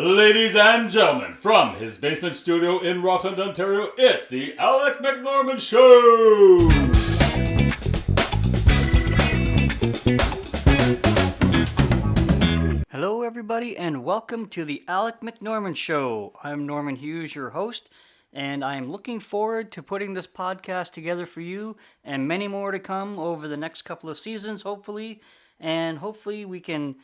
Ladies and gentlemen, from his basement studio in Rockland, Ontario, it's the Alec McNorman Show! Hello everybody and welcome to the Alec McNorman Show. I'm Norman Hughes, your host, and I'm looking forward to putting this podcast together for you and many more to come over the next couple of seasons, hopefully. And hopefully we can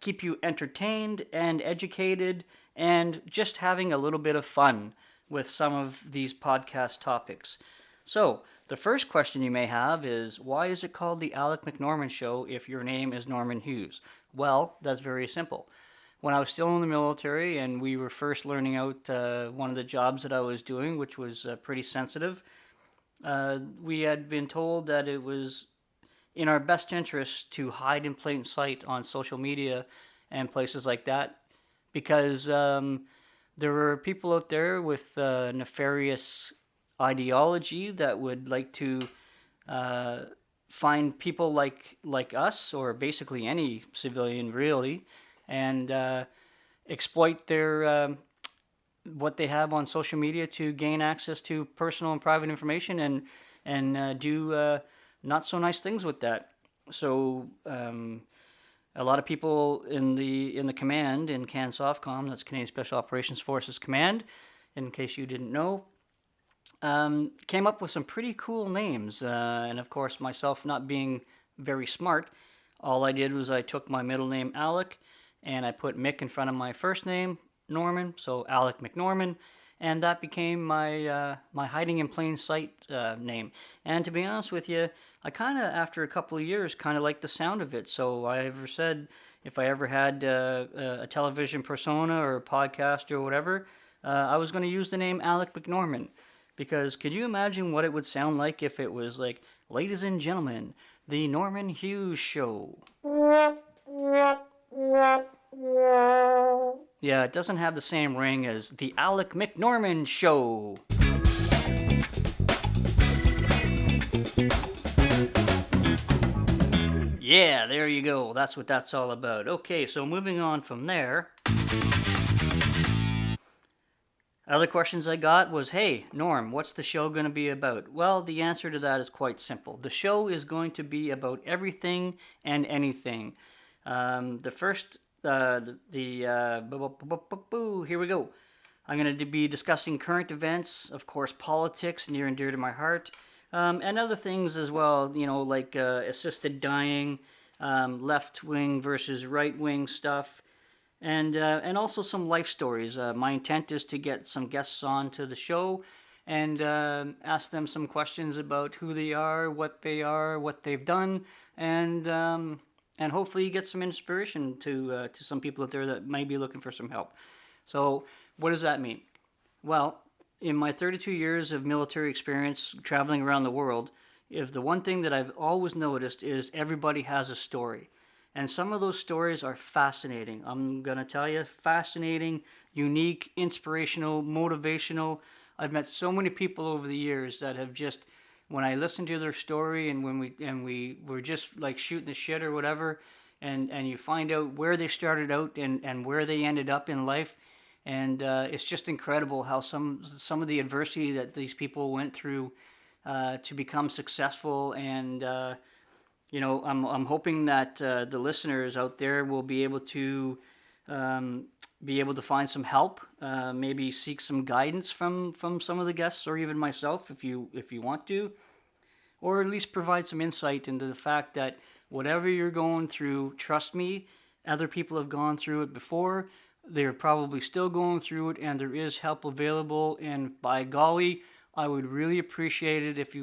keep you entertained and educated and just having a little bit of fun with some of these podcast topics. So, the first question you may have is, why is it called the Alec McNorman Show if your name is Norman Hughes? Well, that's very simple. When I was still in the military and we were first learning out one of the jobs that I was doing, which was pretty sensitive, we had been told that it was in our best interest to hide in plain sight on social media and places like that because there were people out there with nefarious ideology that would like to find people like us, or basically any civilian really, and exploit their what they have on social media to gain access to personal and private information and do not so nice things with that. So a lot of people in the command in CANSOFCOM, that's Canadian Special Operations Forces Command, in case you didn't know, came up with some pretty cool names. And of course, myself not being very smart, all I did was I took my middle name Alec and I put Mick in front of my first name, Norman, so Alec McNorman. And that became my my hiding in plain sight name. And to be honest with you, I kind of, after a couple of years, kind of liked the sound of it. So I ever said, if I ever had a television persona or a podcast or whatever, I was going to use the name Alec McNorman. Because could you imagine what it would sound like if it was like, ladies and gentlemen, the Norman Hughes Show? Yeah, it doesn't have the same ring as the Alec McNorman Show. Yeah, there you go. That's what that's all about. Okay, so moving on from there. Other questions I got was, hey, Norm, what's the show going to be about? Well, the answer to that is quite simple. The show is going to be about everything and anything. The first here we go. I'm going to be discussing current events, of course, politics, near and dear to my heart, and other things as well, you know, like assisted dying, left-wing versus right-wing stuff, and also some life stories. My intent is to get some guests on to the show and ask them some questions about who they are, what they've done, and hopefully get some inspiration to some people out there that might be looking for some help. So what does that mean? Well, in my 32 years of military experience traveling around the world, if the one thing that I've always noticed is everybody has a story. And some of those stories are fascinating. I'm going to tell you, fascinating, unique, inspirational, motivational. I've met so many people over the years that have just, when I listen to their story and when we were just like shooting the shit or whatever, and you find out where they started out and where they ended up in life, and it's just incredible how some of the adversity that these people went through to become successful. And you know, I'm hoping that the listeners out there will be able to find some help, maybe seek some guidance from some of the guests, or even myself if you want to, or at least provide some insight into the fact that whatever you're going through, trust me, other people have gone through it before. They're probably still going through it, and there is help available. And by golly, I would really appreciate it if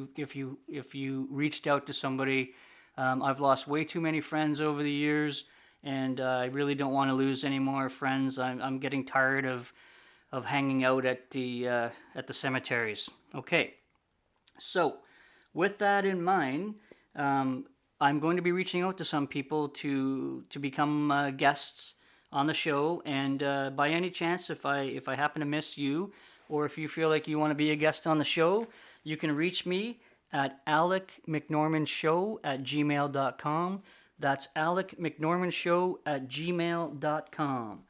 you reached out to somebody. I've lost way too many friends over the years, and I really don't want to lose any more friends. I'm getting tired of hanging out at the cemeteries. Okay, so with that in mind, I'm going to be reaching out to some people to become guests on the show. And by any chance, if I happen to miss you, or if you feel like you want to be a guest on the show, you can reach me at alecmcnormanshow@gmail.com. That's alecmcnormanshow@gmail.com.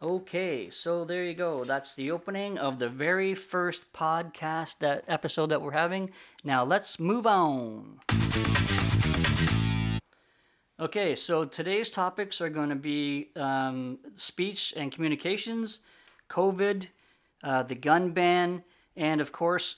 Okay, so there you go. That's the opening of the very first podcast that episode that we're having. Now let's move on. Okay, so today's topics are going to be speech and communications, COVID, the gun ban, and of course,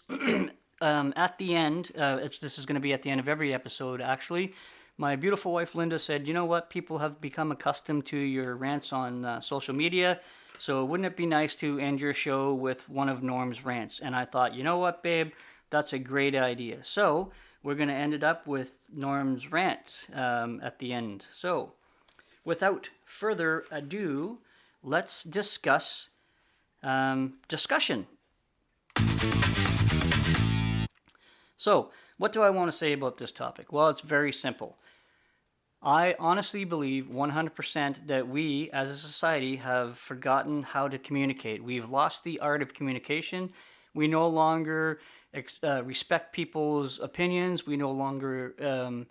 at the end, this is going to be at the end of every episode actually. My beautiful wife Linda said, you know what, people have become accustomed to your rants on social media, so wouldn't it be nice to end your show with one of Norm's rants? And I thought, you know what, babe, that's a great idea. So we're going to end it up with Norm's rant at the end. So without further ado, let's discuss discussion. So, what do I want to say about this topic? Well, it's very simple. I honestly believe 100% that we as a society have forgotten how to communicate. We've lost the art of communication. We no longer respect people's opinions. We no longer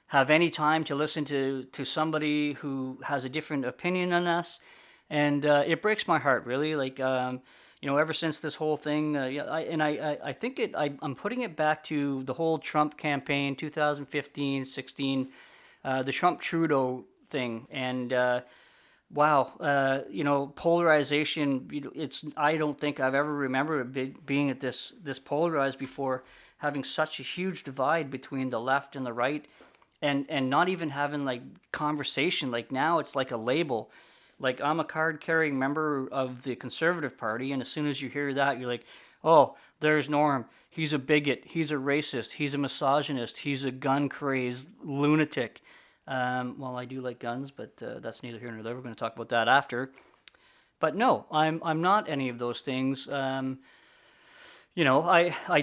have any time to listen to somebody who has a different opinion than us. And it breaks my heart, really. Like, ever since this whole thing, I think I'm putting it back to the whole Trump campaign, 2015, 16, the Trump Trudeau thing, and wow, polarization. I don't think I've ever remembered it being at this polarized before, having such a huge divide between the left and the right, and not even having like conversation. Like now, it's like a label. Like I'm a card carrying member of the Conservative Party, and as soon as you hear that, you're like, oh, there's Norm. He's a bigot. He's a racist. He's a misogynist. He's a gun crazed lunatic. Well, I do like guns, but that's neither here nor there. We're going to talk about that after. But no, I'm not any of those things. I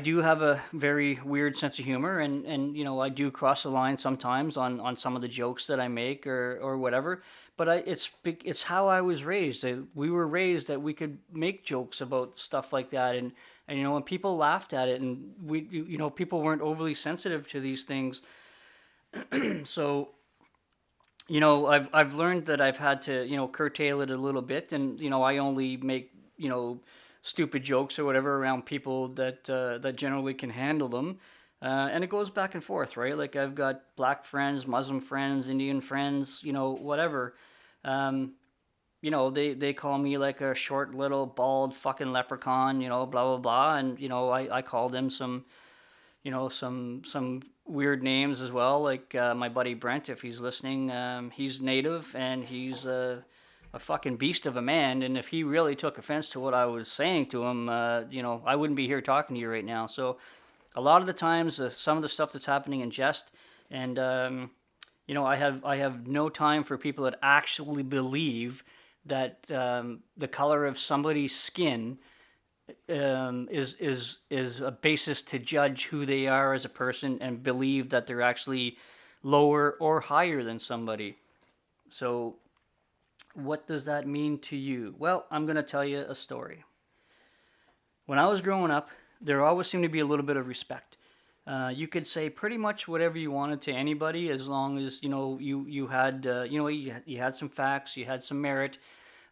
do have a very weird sense of humor, and I do cross the line sometimes on some of the jokes that I make or whatever. But it's how I was raised. We were raised that we could make jokes about stuff like that, and when people laughed at it, and people weren't overly sensitive to these things. So I've learned that I've had to curtail it a little bit, and I only make stupid jokes or whatever around people that generally can handle them, and it goes back and forth, right? Like I've got black friends, Muslim friends, Indian friends, whatever. Um, they call me like a short little bald fucking leprechaun, blah blah blah, and I call them some weird names as well. Like my buddy Brent, if he's listening, he's native and he's a fucking beast of a man. And if he really took offense to what I was saying to him, I wouldn't be here talking to you right now. So a lot of the times, some of the stuff that's happening in jest, and I have no time for people that actually believe that the color of somebody's skin is a basis to judge who they are as a person and believe that they're actually lower or higher than somebody. So, what does that mean to you? Well, I'm going to tell you a story. When I was growing up, there always seemed to be a little bit of respect. You could say pretty much whatever you wanted to anybody as long as you had you had some facts, you had some merit.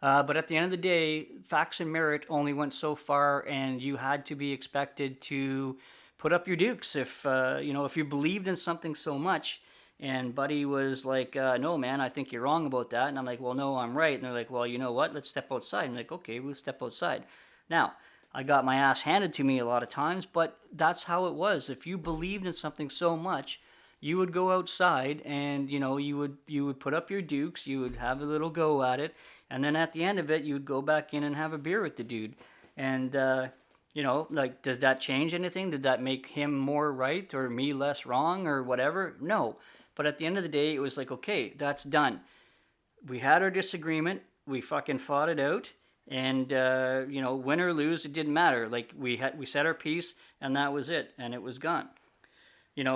But at the end of the day, facts and merit only went so far, and you had to be expected to put up your dukes if you believed in something so much. And Buddy was like, "No, man, I think you're wrong about that." And I'm like, "Well, no, I'm right." And they're like, "Well, you know what? Let's step outside." And I'm like, "Okay, we'll step outside." Now, I got my ass handed to me a lot of times, but that's how it was. If you believed in something so much, you would go outside and you would put up your dukes, you would have a little go at it, and then at the end of it, you'd go back in and have a beer with the dude. And like, does that change anything? Did that make him more right or me less wrong or whatever? No. But at the end of the day, it was like, okay, that's done. We had our disagreement. We fucking fought it out, and win or lose, it didn't matter. Like we said our piece, and that was it, and it was gone.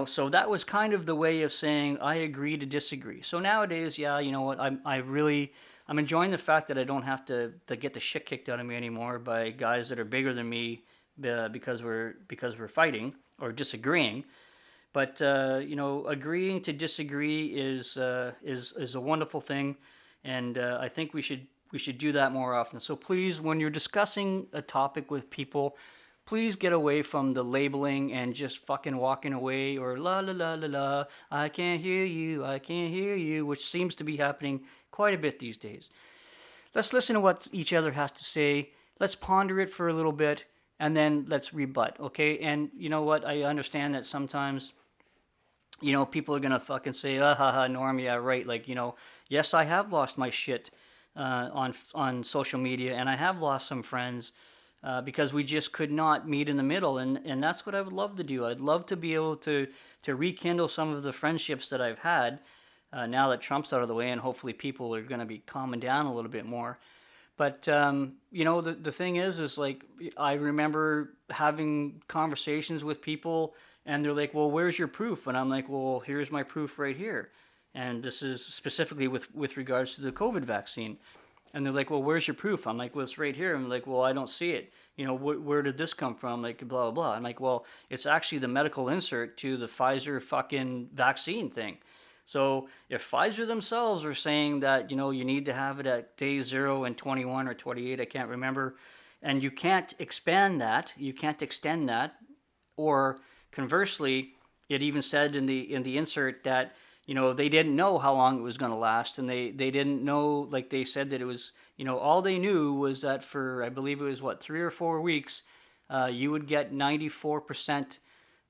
So that was kind of the way of saying I agree to disagree. So nowadays, yeah, you know what? I'm enjoying the fact that I don't have to get the shit kicked out of me anymore by guys that are bigger than me because we're fighting or disagreeing. But agreeing to disagree is a wonderful thing, and I think we should we should do that more often. So please, when you're discussing a topic with people, please get away from the labeling and just fucking walking away or la la la la la, I can't hear you, I can't hear you, which seems to be happening quite a bit these days. Let's listen to what each other has to say. Let's ponder it for a little bit and then let's rebut, okay? And you know what? I understand that sometimes, people are gonna fucking say, ah ha ha, Norm, yeah, right. Like, yes, I have lost my shit on social media, and I have lost some friends because we just could not meet in the middle, and that's what I would love to do. I'd love to be able to rekindle some of the friendships that I've had now that Trump's out of the way, and hopefully people are gonna be calming down a little bit more. But the thing is like I remember having conversations with people, and they're like, "Well, where's your proof?" And I'm like, "Well, here's my proof right here." And this is specifically with regards to the COVID vaccine. And they're like, "Well, where's your proof?" I'm like, "Well, it's right here." I'm like, "Well, I don't see it. Where did this come from?" Like, blah blah blah. I'm like, "Well, it's actually the medical insert to the Pfizer fucking vaccine thing." So if Pfizer themselves are saying that you need to have it at day 0 and 21 or 28, I can't remember, and you can't expand that, you can't extend that, or conversely, it even said in the insert that they didn't know how long it was going to last, and they didn't know, like they said that it was all they knew was that for I believe it was 3 or 4 weeks, you would get 94%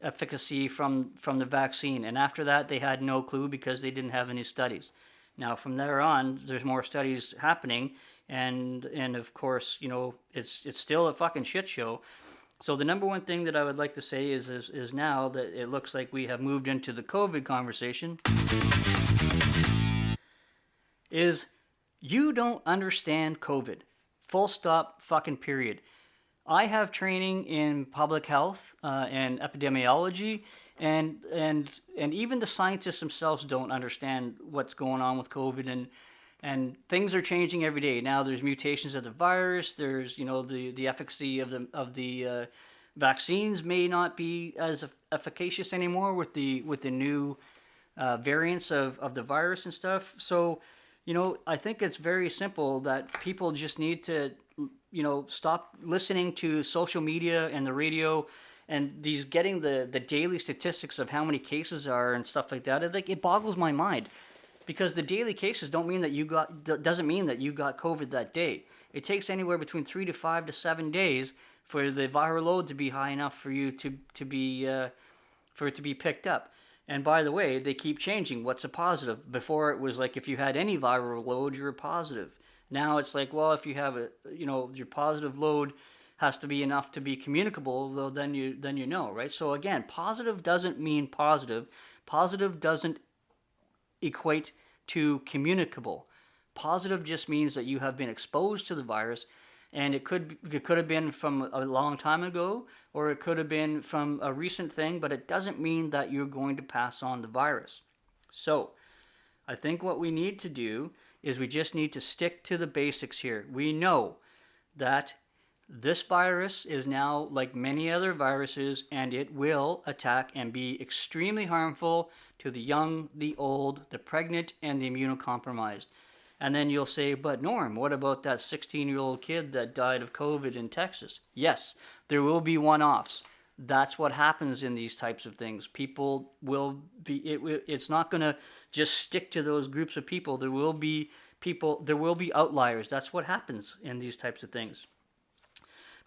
efficacy from the vaccine, and after that they had no clue because they didn't have any studies. Now from there on, there's more studies happening, and of course it's still a fucking shit show. So the number one thing that I would like to say is now that it looks like we have moved into the COVID conversation, is you don't understand COVID. Full stop, fucking period. I have training in public health and epidemiology, and even the scientists themselves don't understand what's going on with COVID, and things are changing every day. Now there's mutations of the virus. There's the efficacy of the vaccines may not be as efficacious anymore with the new variants of the virus and stuff. So I think it's very simple that people just need to stop listening to social media and the radio and these getting the daily statistics of how many cases are and stuff like that. It boggles my mind because the daily cases doesn't mean that you got COVID that day. It takes anywhere between 3 to 5 to 7 days for the viral load to be high enough for you to be for it to be picked up. And by the way, they keep changing what's a positive. Before it was like if you had any viral load, you're positive. Now it's like, well, if you have your positive load has to be enough to be communicable, though then you know, right? So again, positive doesn't mean positive. Positive doesn't equate to communicable. Positive just means that you have been exposed to the virus, and it could have been from a long time ago, or it could have been from a recent thing, but it doesn't mean that you're going to pass on the virus. So I think what we need to do is we just need to stick to the basics here. We know that this virus is now like many other viruses, and it will attack and be extremely harmful to the young, the old, the pregnant, and the immunocompromised. And then you'll say, but Norm, what about that 16-year-old kid that died of COVID in Texas? Yes, there will be one-offs. That's what happens in these types of things. People will be, it's not going to just stick to those groups of people. There will be outliers. That's what happens in these types of things.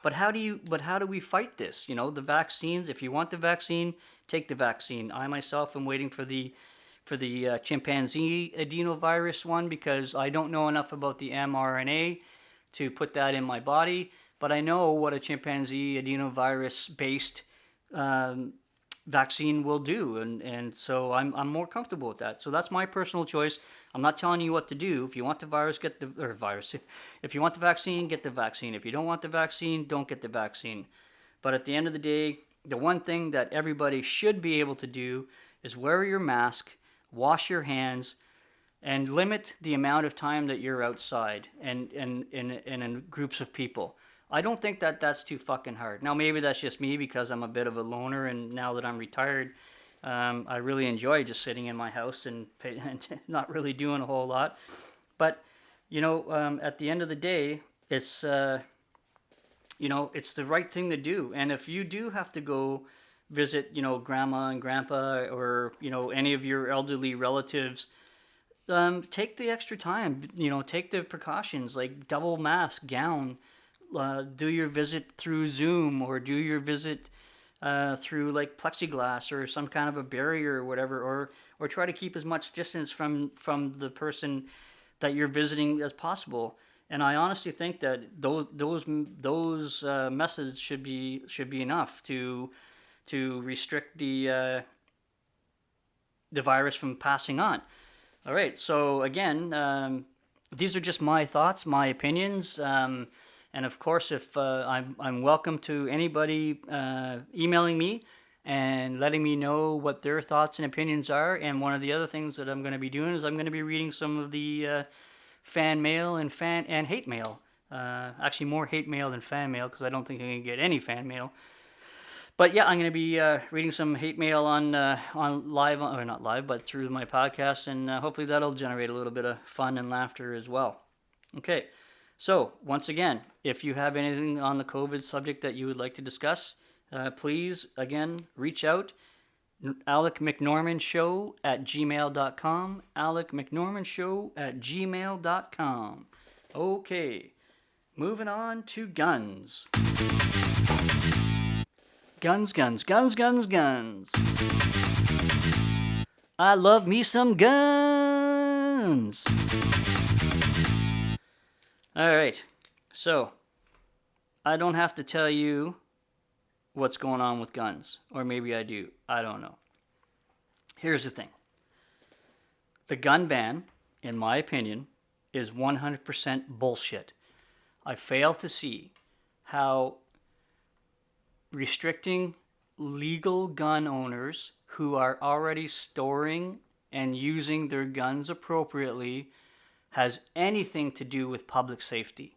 But how do we fight this? The vaccines, if you want the vaccine, take the vaccine. I myself am waiting for the chimpanzee adenovirus one because I don't know enough about the mRNA to put that in my body, but I know what a chimpanzee adenovirus based vaccine will do, and so I'm more comfortable with that. So that's my personal choice. I'm not telling you what to do. If you want the virus, get the virus. If you want the vaccine, get the vaccine. If you don't want the vaccine, don't get the vaccine. But at the end of the day, the one thing that everybody should be able to do is wear your mask, wash your hands, and limit the amount of time that you're outside and in groups of people. I don't think that that's too fucking hard. Now, maybe that's just me because I'm a bit of a loner, and now that I'm retired, I really enjoy just sitting in my house and not really doing a whole lot. But, At the end of the day, it's the right thing to do. And if you do have to go visit, grandma and grandpa, or, any of your elderly relatives, take the extra time, take the precautions, like double mask, gown, do your visit through Zoom, or do your visit through like plexiglass or some kind of a barrier or whatever, or try to keep as much distance from the person that you're visiting as possible. And I honestly think that those methods should be enough to restrict the virus from passing on. All right. So again, these are just my thoughts, my opinions, and of course, if I'm welcome to anybody emailing me and letting me know what their thoughts and opinions are. And one of the other things that I'm going to be doing is I'm going to be reading some of the fan mail and hate mail. Actually, more hate mail than fan mail, because I don't think I can get any fan mail. But yeah, I'm going to be reading some hate mail on live, or not live, but through my podcast, and hopefully that'll generate a little bit of fun and laughter as well. Okay, so once again, if you have anything on the COVID subject that you would like to discuss, please, again, reach out. Alec McNorman Show at gmail.com. Alec McNorman Show at gmail.com. Okay, moving on to guns. Guns, guns, guns, guns, guns. I love me some guns. All right, so I don't have to tell you what's going on with guns, or maybe I do. I don't know. Here's the thing. The gun ban, in my opinion, is 100% bullshit. I fail to see how restricting legal gun owners who are already storing and using their guns appropriately has anything to do with public safety.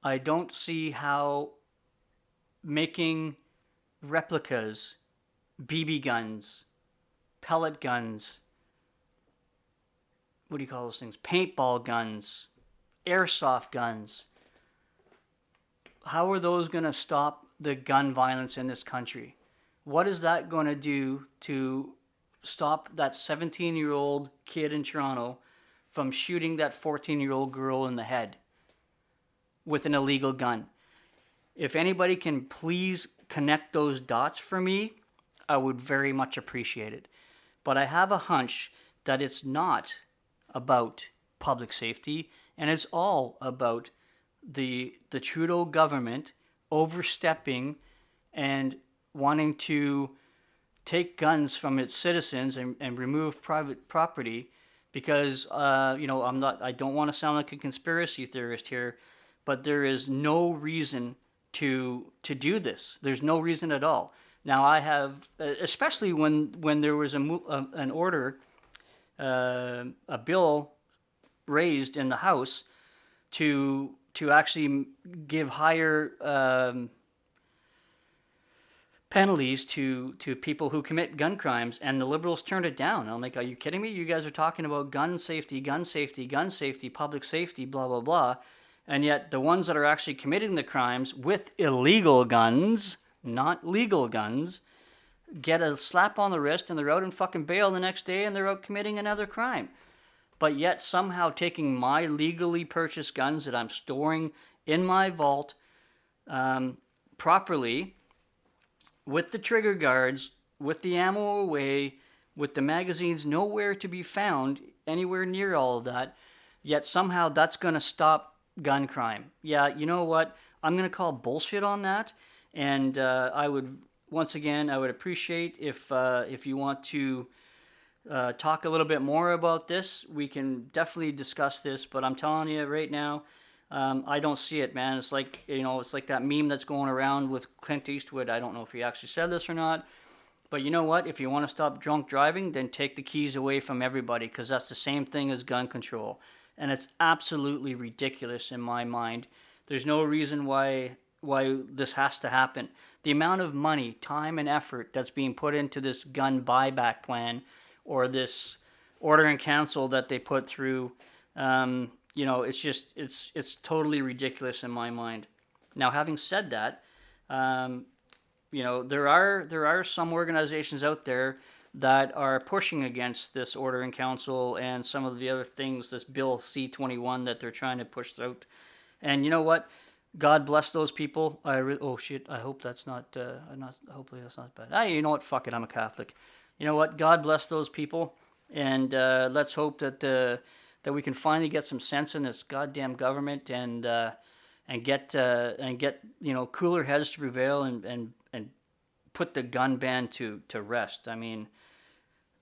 I don't see how making replicas, BB guns, pellet guns, what do you call those things? Paintball guns, airsoft guns. How are those going to stop the gun violence in this country? What is that going to do to stop that 17-year-old kid in Toronto from shooting that 14-year-old girl in the head with an illegal gun? If anybody can please connect those dots for me, I would very much appreciate it. But I have a hunch that it's not about public safety, and it's all about the Trudeau government overstepping and wanting to take guns from its citizens and remove private property, because I don't want to sound like a conspiracy theorist here, but there is no reason to do this. There's no reason at all. Now I have, especially when there was an order, a bill raised in the House to actually give higher penalties to people who commit gun crimes, and the Liberals turned it down. I'm like, are you kidding me? You guys are talking about gun safety, public safety, blah, blah, blah. And yet the ones that are actually committing the crimes with illegal guns, not legal guns, get a slap on the wrist and they're out in fucking bail the next day and they're out committing another crime. But yet somehow taking my legally purchased guns that I'm storing in my vault properly, with the trigger guards, with the ammo away, with the magazines nowhere to be found anywhere near all of that, yet somehow that's going to stop gun crime. Yeah, you know what? I'm going to call bullshit on that, and I would appreciate if you want to talk a little bit more about this. We can definitely discuss this, but I'm telling you right now, I don't see it, man. It's like, it's like that meme that's going around with Clint Eastwood. I don't know if he actually said this or not, but you know what? If you want to stop drunk driving, then take the keys away from everybody, because that's the same thing as gun control. And it's absolutely ridiculous in my mind. There's no reason why this has to happen. The amount of money, time, and effort that's being put into this gun buyback plan, or this order in council that they put through It's just it's totally ridiculous in my mind. Now, having said that, there are some organizations out there that are pushing against this order in council and some of the other things, this Bill C-21 that they're trying to push out. And you know what? God bless those people. Oh shit! I hope that's not. Hopefully that's not bad. You know what? Fuck it. I'm a Catholic. You know what? God bless those people, and let's hope that we can finally get some sense in this goddamn government and get cooler heads to prevail and put the gun ban to rest. I mean,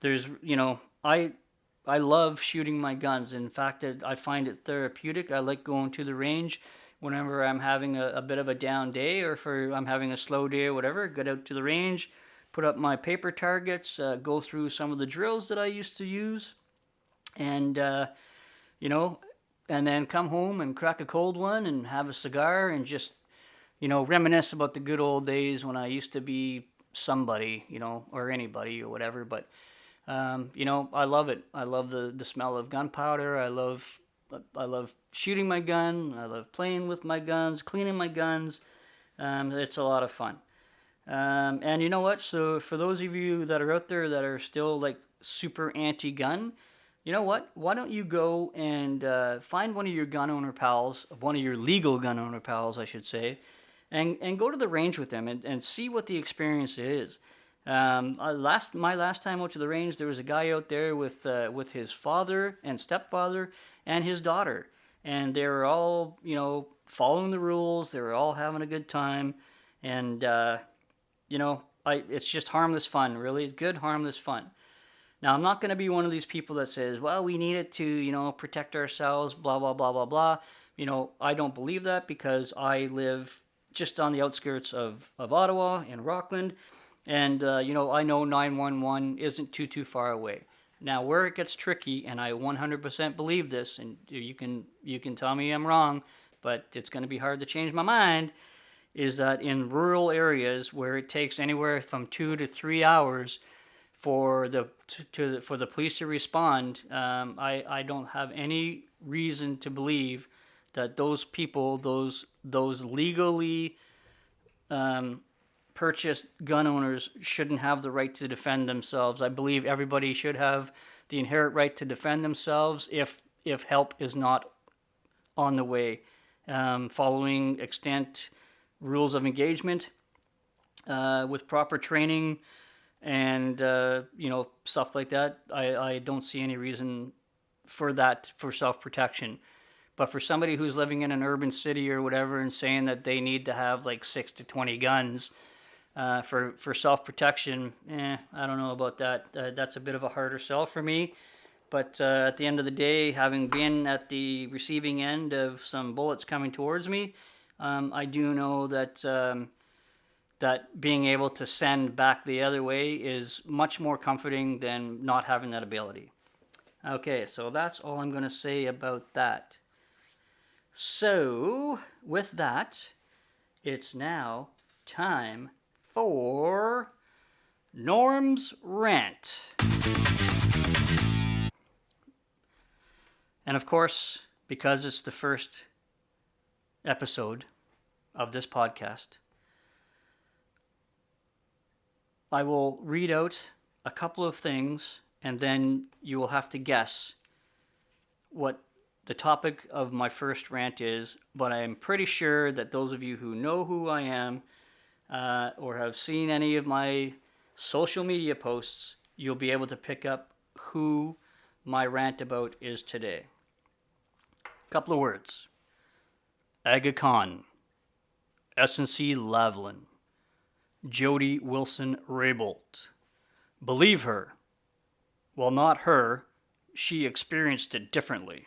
there's I love shooting my guns. In fact, I find it therapeutic. I like going to the range whenever I'm having a bit of a down day, or if I'm having a slow day or whatever. Get out to the range, put up my paper targets, go through some of the drills that I used to use, and and then come home and crack a cold one and have a cigar and just reminisce about the good old days when I used to be somebody, or anybody or whatever. But I love it. I love the smell of gunpowder. I love shooting my gun. I love playing with my guns, cleaning my guns. It's a lot of fun. And you know what? So for those of you that are out there that are still like super anti-gun, you know what? Why don't you go and find one of your gun owner pals, one of your legal gun owner pals, I should say, and go to the range with them and see what the experience is. My last time out to the range, there was a guy out there with his father and stepfather and his daughter, and they were all following the rules. They were all having a good time, and it's just harmless fun, really good harmless fun. Now, I'm not going to be one of these people that says, well, we need it to protect ourselves, blah blah blah blah blah. I don't believe that, because I live just on the outskirts of Ottawa in Rockland. And, I know 911 isn't too far away. Now, where it gets tricky, and I 100% believe this, and you can tell me I'm wrong, but it's going to be hard to change my mind, is that in rural areas where it takes anywhere from 2 to 3 hours for the police to respond, I don't have any reason to believe that those people, those legally purchased gun owners, shouldn't have the right to defend themselves. I believe everybody should have the inherent right to defend themselves if help is not on the way, following extant rules of engagement, with proper training and stuff like that. I don't see any reason for that, for self-protection. But for somebody who's living in an urban city or whatever and saying that they need to have like 6 to 20 guns for self-protection, I don't know about that. That's a bit of a harder sell for me. But at the end of the day, having been at the receiving end of some bullets coming towards me, I do know that that being able to send back the other way is much more comforting than not having that ability. Okay, so that's all I'm going to say about that. So, with that, it's now time for Norm's Rant. And of course, because it's the first episode of this podcast, I will read out a couple of things, and then you will have to guess what the topic of my first rant is. But I am pretty sure that those of you who know who I am, or have seen any of my social media posts, you'll be able to pick up who my rant about is today. A couple of words. Aga Khan, S&C Lavalin, Jody Wilson Raybould. Believe her. Well, not her. She experienced it differently.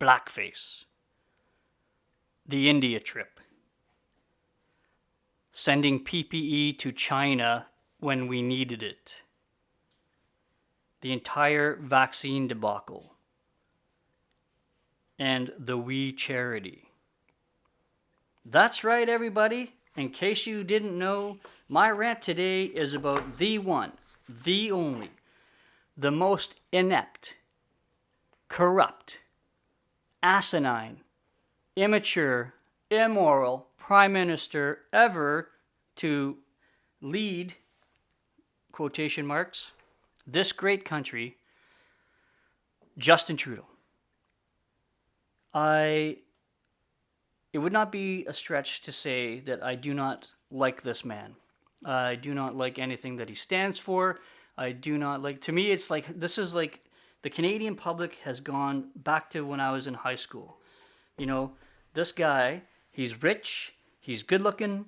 Blackface. The India trip. Sending PPE to China when we needed it. The entire vaccine debacle. And the We Charity. That's right, everybody. In case you didn't know, my rant today is about the one, the only, the most inept, corrupt, asinine, immature, immoral prime minister ever to lead, quotation marks, this great country, Justin Trudeau. It would not be a stretch to say that I do not like this man. I do not like anything that he stands for. I do not like, to me, it's like, this is like, the Canadian public has gone back to when I was in high school. You know, this guy, he's rich, he's good looking,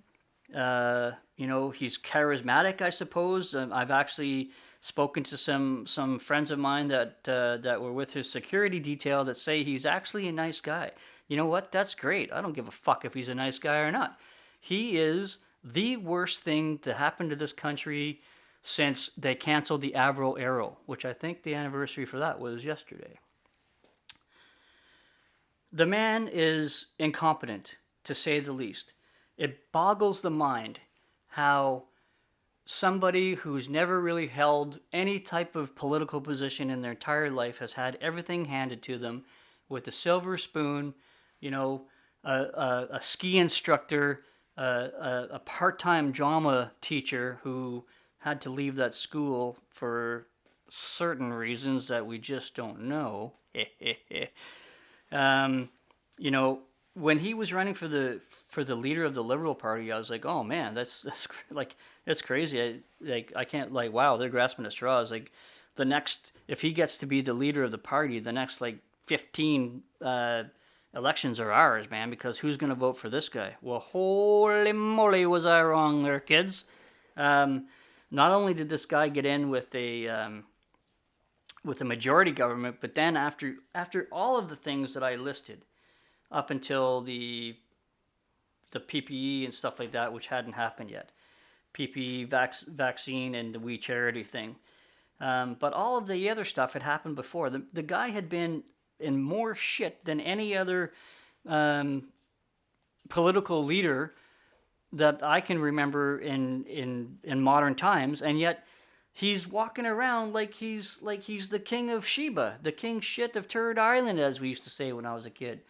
he's charismatic, I suppose. I've actually spoken to some friends of mine that were with his security detail that say he's actually a nice guy. You know what? That's great. I don't give a fuck if he's a nice guy or not. He is the worst thing to happen to this country since they canceled the Avro Arrow, which I think the anniversary for that was yesterday. The man is incompetent, to say the least. It boggles the mind how somebody who's never really held any type of political position in their entire life has had everything handed to them with a silver spoon, a ski instructor, a part-time drama teacher who had to leave that school for certain reasons that we just don't know. When he was running for the leader of the Liberal Party, I was like, oh man, that's crazy. I can't, wow, they're grasping at straws. Like, the next, if he gets to be the leader of the party, the next 15 elections are ours, man, because who's going to vote for this guy? Well, holy moly, was I wrong there, kids. Not only did this guy get in with a majority government, but then after all of the things that I listed, up until the PPE and stuff like that, which hadn't happened yet, PPE vaccine and the We Charity thing, but all of the other stuff had happened before. The guy had been in more shit than any other political leader that I can remember in modern times, and yet he's walking around like he's the king of Sheba, the king shit of Turd Island, as we used to say when I was a kid.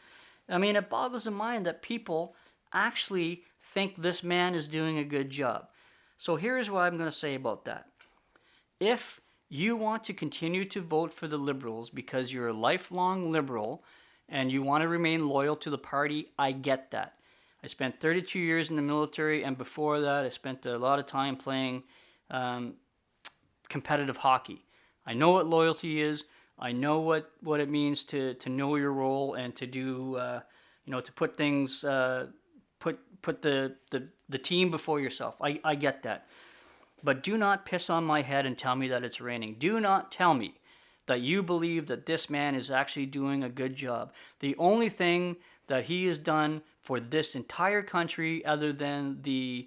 I mean, it boggles the mind that people actually think this man is doing a good job. So here's what I'm going to say about that. If you want to continue to vote for the Liberals because you're a lifelong Liberal and you want to remain loyal to the party, I get that. I spent 32 years in the military, and before that I spent a lot of time playing competitive hockey. I know what loyalty is. I know what it means to know your role and to do, to put things, put the team before yourself. I get that. But do not piss on my head and tell me that it's raining. Do not tell me that you believe that this man is actually doing a good job. The only thing that he has done for this entire country, other than the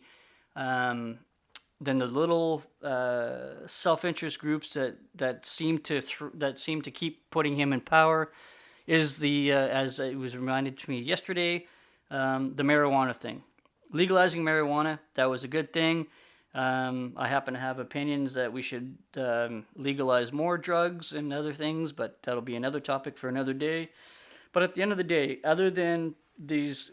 little self-interest groups that seem to keep putting him in power, is as it was reminded to me yesterday, the marijuana thing. Legalizing marijuana, that was a good thing. I happen to have opinions that we should legalize more drugs and other things, but that'll be another topic for another day. But at the end of the day, other than these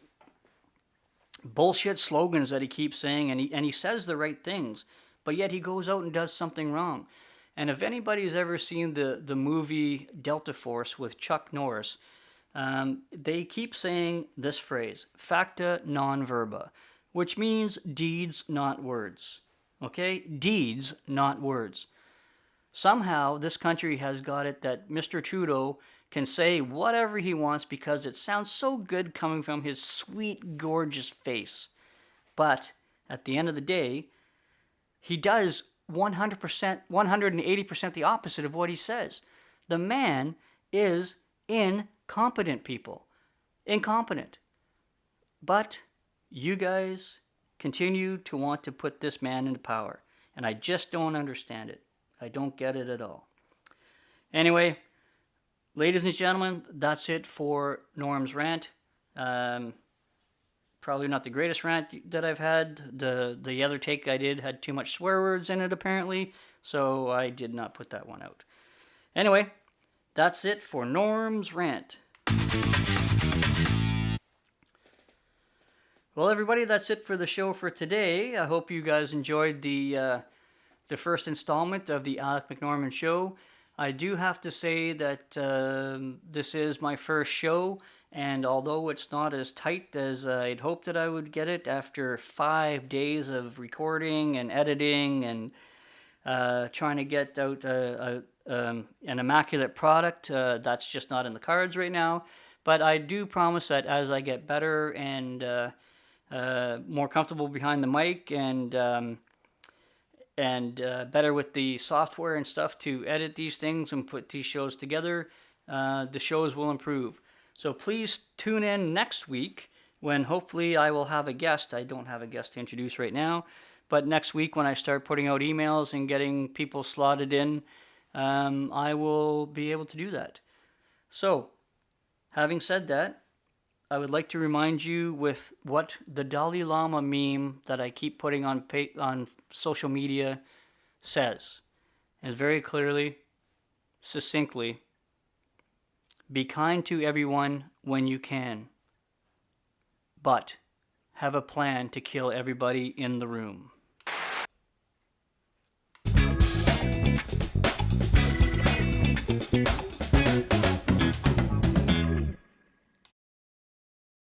bullshit slogans that he keeps saying, and he says the right things, but yet he goes out and does something wrong. And if anybody's ever seen the movie Delta Force with Chuck Norris, they keep saying this phrase, facta non verba, which means deeds, not words. Okay? Deeds, not words. Somehow, this country has got it that Mr. Trudeau can say whatever he wants because it sounds so good coming from his sweet, gorgeous face. But at the end of the day, he does 100%, 180% the opposite of what he says. The man is incompetent, people. Incompetent. But you guys continue to want to put this man into power. And I just don't understand it. I don't get it at all. Anyway, ladies and gentlemen, that's it for Norm's rant. Probably not the greatest rant that I've had. The other take I did had too much swear words in it, apparently, so I did not put that one out. Anyway, that's it for Norm's rant. Well, everybody, that's it for the show for today. I hope you guys enjoyed the first installment of the Alec McNorman Show. I do have to say that this is my first show, and although it's not as tight as I'd hoped that I would get it after 5 days of recording and editing and trying to get out an immaculate product, that's just not in the cards right now. But I do promise that as I get better and more comfortable behind the mic and better with the software and stuff to edit these things and put these shows together, the shows will improve. So please tune in next week when hopefully I will have a guest. I don't have a guest to introduce right now, but next week when I start putting out emails and getting people slotted in, I will be able to do that. So, having said that, I would like to remind you with what the Dalai Lama meme that I keep putting on social media says. And very clearly, succinctly, be kind to everyone when you can, but have a plan to kill everybody in the room.